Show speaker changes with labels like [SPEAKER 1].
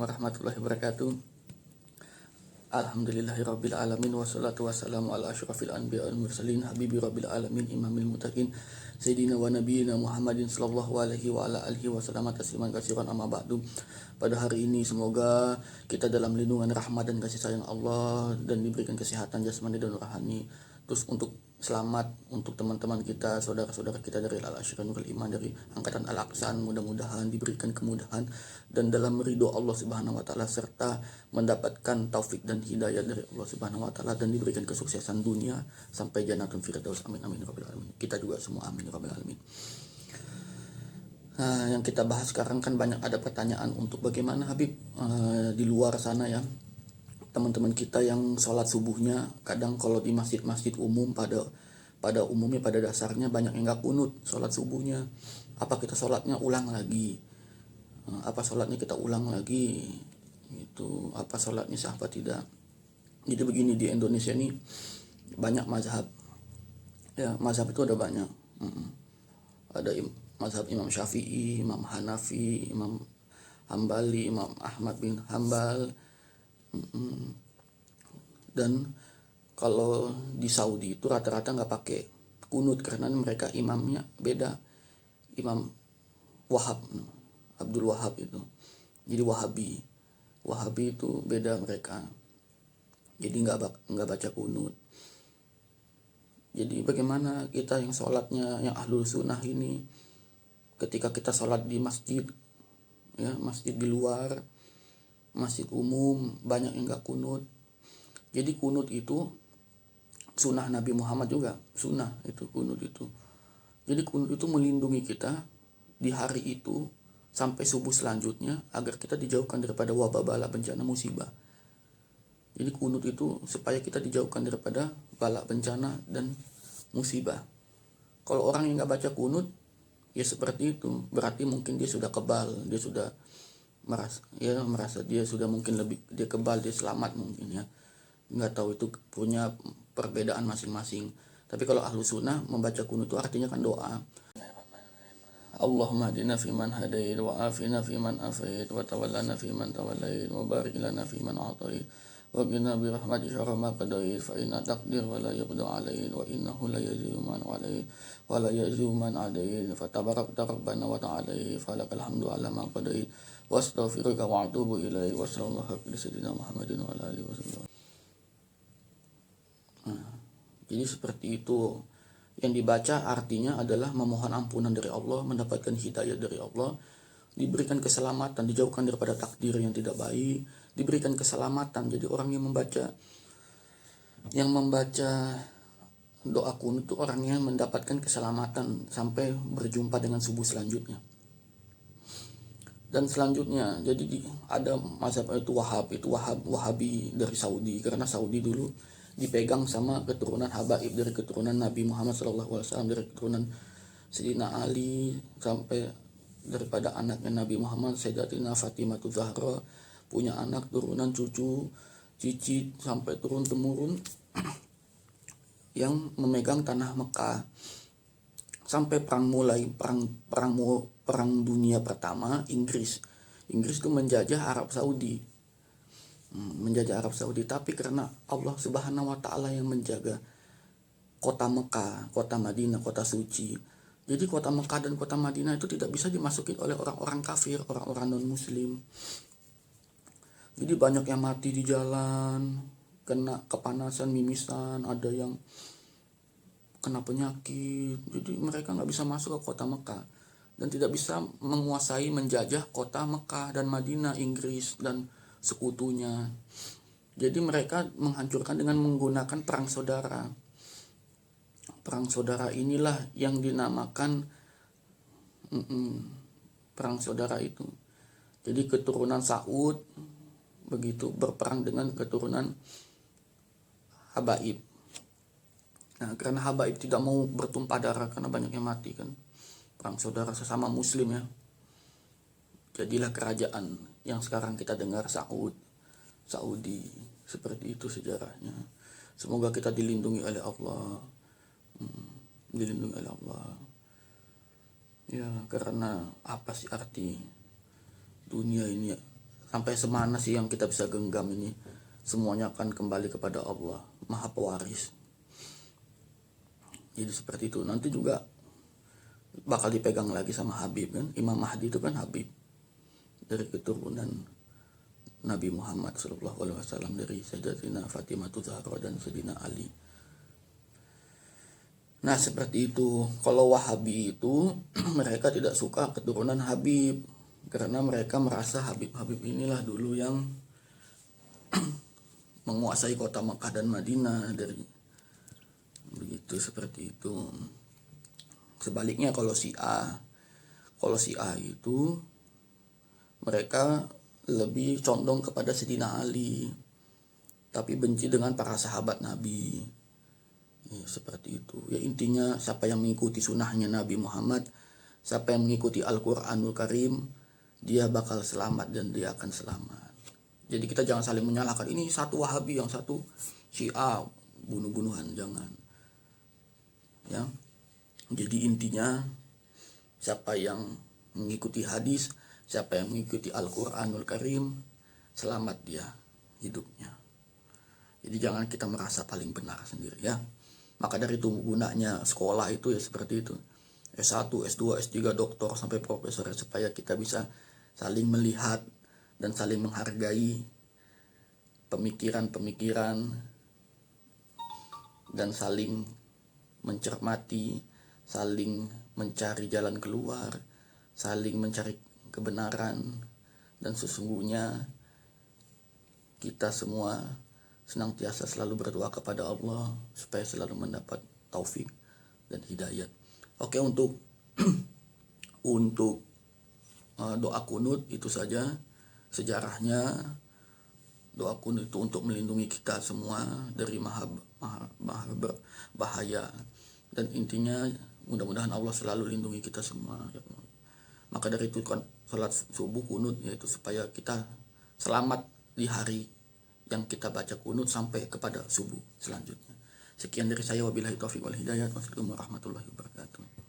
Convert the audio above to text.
[SPEAKER 1] warahmatullahi wabarakatuh. Alhamdulillahirabbil alamin wassalatu wassalamu ala asyrafil anbiya wal mursalin habibi rabbil alamin imamil muttaqin sayyidina wa nabiyyina Muhammadin sallallahu alaihi wa ala alihi wasallam tasliman katsiran amma ba'du. Pada hari ini semoga kita dalam lindungan rahmat dan kasih sayang Allah dan diberikan kesehatan jasmani dan rohani. Terus untuk selamat untuk teman-teman kita, saudara-saudara kita dari Al-Asyra Nurul Iman, dari Angkatan Al-Aqsan, mudah-mudahan diberikan kemudahan dan dalam ridho Allah Subhanahu wa taala serta mendapatkan taufik dan hidayah dari Allah Subhanahu wa taala dan diberikan kesuksesan dunia sampai jannatul firdaus. Amin amin rabbil alamin. Kita juga semua amin rabbil alamin. Yang kita bahas sekarang kan banyak ada pertanyaan untuk bagaimana Habib di luar sana ya. Teman-teman kita yang sholat subuhnya kadang kalau di masjid-masjid umum pada umumnya pada dasarnya banyak yang nggak kunut sholat subuhnya. Apa kita sholatnya ulang lagi? Apa sholatnya kita ulang lagi? Itu apa sholatnya sah apa tidak? Jadi begini, di Indonesia ini banyak mazhab. Ya, mazhab itu ada banyak. Ada mazhab Imam Syafi'i, Imam Hanafi, Imam Hambali, Imam Ahmad bin Hambal. Dan kalau di Saudi itu rata-rata nggak pakai kunut karena mereka imamnya beda. Imam Wahab, Abdul Wahab itu. Jadi Wahabi itu beda mereka. Jadi nggak baca kunut. Jadi bagaimana kita yang sholatnya yang ahlul sunnah ini, ketika kita sholat di masjid, ya masjid di luar, masjid umum, banyak yang gak kunut. Jadi kunut itu sunnah Nabi Muhammad juga, sunnah itu kunut itu. Jadi kunut itu melindungi kita di hari itu sampai subuh selanjutnya agar kita dijauhkan daripada wabah bala bencana musibah. Jadi kunut itu supaya kita dijauhkan daripada bala bencana dan musibah. Kalau orang yang gak baca kunut ya seperti itu, berarti mungkin dia sudah kebal, dia sudah merasa dia sudah mungkin dia kebal, dia selamat mungkin ya, nggak tahu, itu punya perbedaan masing-masing. Tapi kalau ahlu sunnah membaca kunut itu artinya kan doa. Allahumma hadina fiman hadait wa afina fiman afait wa tawallana fiman tawallait wa barik lana fiman atait wa qina bi rahmatika syarra ma qadait fa inna taqdir wa la yuqda alait wa innahu la yazilu man alait wa la yazilu man adait fa tabarakta rabbana wa ta'ala falakal hamdu ala ma qadait wa astaghfiruka wa atubu ilaik wa sallallahu alaihi wasallam Muhammadin wa ala alihi wasallam. Jadi seperti itu. Yang dibaca artinya adalah memohon ampunan dari Allah, mendapatkan hidayah dari Allah, diberikan keselamatan, dijauhkan daripada takdir yang tidak baik, diberikan keselamatan. Jadi orang yang membaca doa kunut itu orangnya mendapatkan keselamatan sampai berjumpa dengan subuh selanjutnya. Dan selanjutnya, jadi ada mazhab itu Wahabi dari Saudi, karena Saudi dulu dipegang sama keturunan habaib dari keturunan Nabi Muhammad SAW, dari keturunan Sayyidina Ali sampai daripada anaknya Nabi Muhammad Sayyidatina Fatimah Zahra, punya anak, turunan, cucu, cicit sampai turun temurun yang memegang tanah Mekah sampai perang dunia pertama. Inggris itu menjajah Arab Saudi, tapi karena Allah Subhanahu wa taala yang menjaga kota Mekah, kota Madinah, kota suci. Jadi kota Mekah dan kota Madinah itu tidak bisa dimasuki oleh orang-orang kafir, orang-orang non-muslim. Jadi banyak yang mati di jalan, kena kepanasan, mimisan, ada yang kena penyakit. Jadi mereka nggak bisa masuk ke kota Mekah dan tidak bisa menguasai, menjajah kota Mekah dan Madinah, Inggris dan sekutunya. Jadi mereka menghancurkan dengan menggunakan perang saudara. Perang saudara inilah yang dinamakan perang saudara itu. Jadi keturunan Saud begitu berperang dengan keturunan Habaib. Nah, karena Habaib tidak mau bertumpah darah karena banyak yang mati kan. Perang saudara sesama muslim ya. Jadilah kerajaan yang sekarang kita dengar Saudi. Seperti itu sejarahnya. Semoga kita dilindungi oleh Allah. Dilindungi oleh Allah. Ya, karena apa sih arti dunia ini ya? Sampai semana sih yang kita bisa genggam ini? Semuanya akan kembali kepada Allah, Maha Pewaris. Jadi seperti itu. Nanti juga bakal dipegang lagi sama Habib kan. Imam Mahdi itu kan Habib dari keturunan Nabi Muhammad SAW, dari Sayyidatina Fatimah Zahra dan Sayyidina Ali. Nah seperti itu. Kalau Wahabi itu mereka tidak suka keturunan Habib, karena mereka merasa Habib-Habib inilah dulu yang menguasai kota Makkah dan Madinah, dari begitu, seperti itu. Sebaliknya kalau Syiah itu mereka lebih condong kepada Sayyidina Ali, tapi benci dengan para sahabat Nabi. Ya, seperti itu. Ya intinya siapa yang mengikuti sunnahnya Nabi Muhammad, siapa yang mengikuti Al-Quranul Karim, dia bakal selamat dan dia akan selamat. Jadi kita jangan saling menyalahkan, ini satu Wahabi, yang satu Syiah, bunuh-bunuhan, jangan. Ya. Jadi intinya siapa yang mengikuti hadis, siapa yang mengikuti Al-Quranul Karim, selamat dia hidupnya. Jadi jangan kita merasa paling benar sendiri ya. Maka dari itu gunanya sekolah itu ya seperti itu. S1, S2, S3, doktor sampai profesor, supaya kita bisa saling melihat dan saling menghargai pemikiran-pemikiran dan saling mencermati, saling mencari jalan keluar, saling mencari kebenaran. Dan sesungguhnya kita semua senantiasa selalu berdoa kepada Allah supaya selalu mendapat taufik dan hidayat. Oke, untuk doa kunut itu saja sejarahnya. Doa kunut itu untuk melindungi kita semua dari maha bahaya, dan intinya mudah-mudahan Allah selalu lindungi kita semua. Maka dari itu kan salat subuh kunut, yaitu supaya kita selamat di hari yang kita baca kunut sampai kepada subuh selanjutnya. Sekian dari saya, wabillahi taufiq wal hidayah. Wassalamualaikum warahmatullahi wabarakatuh.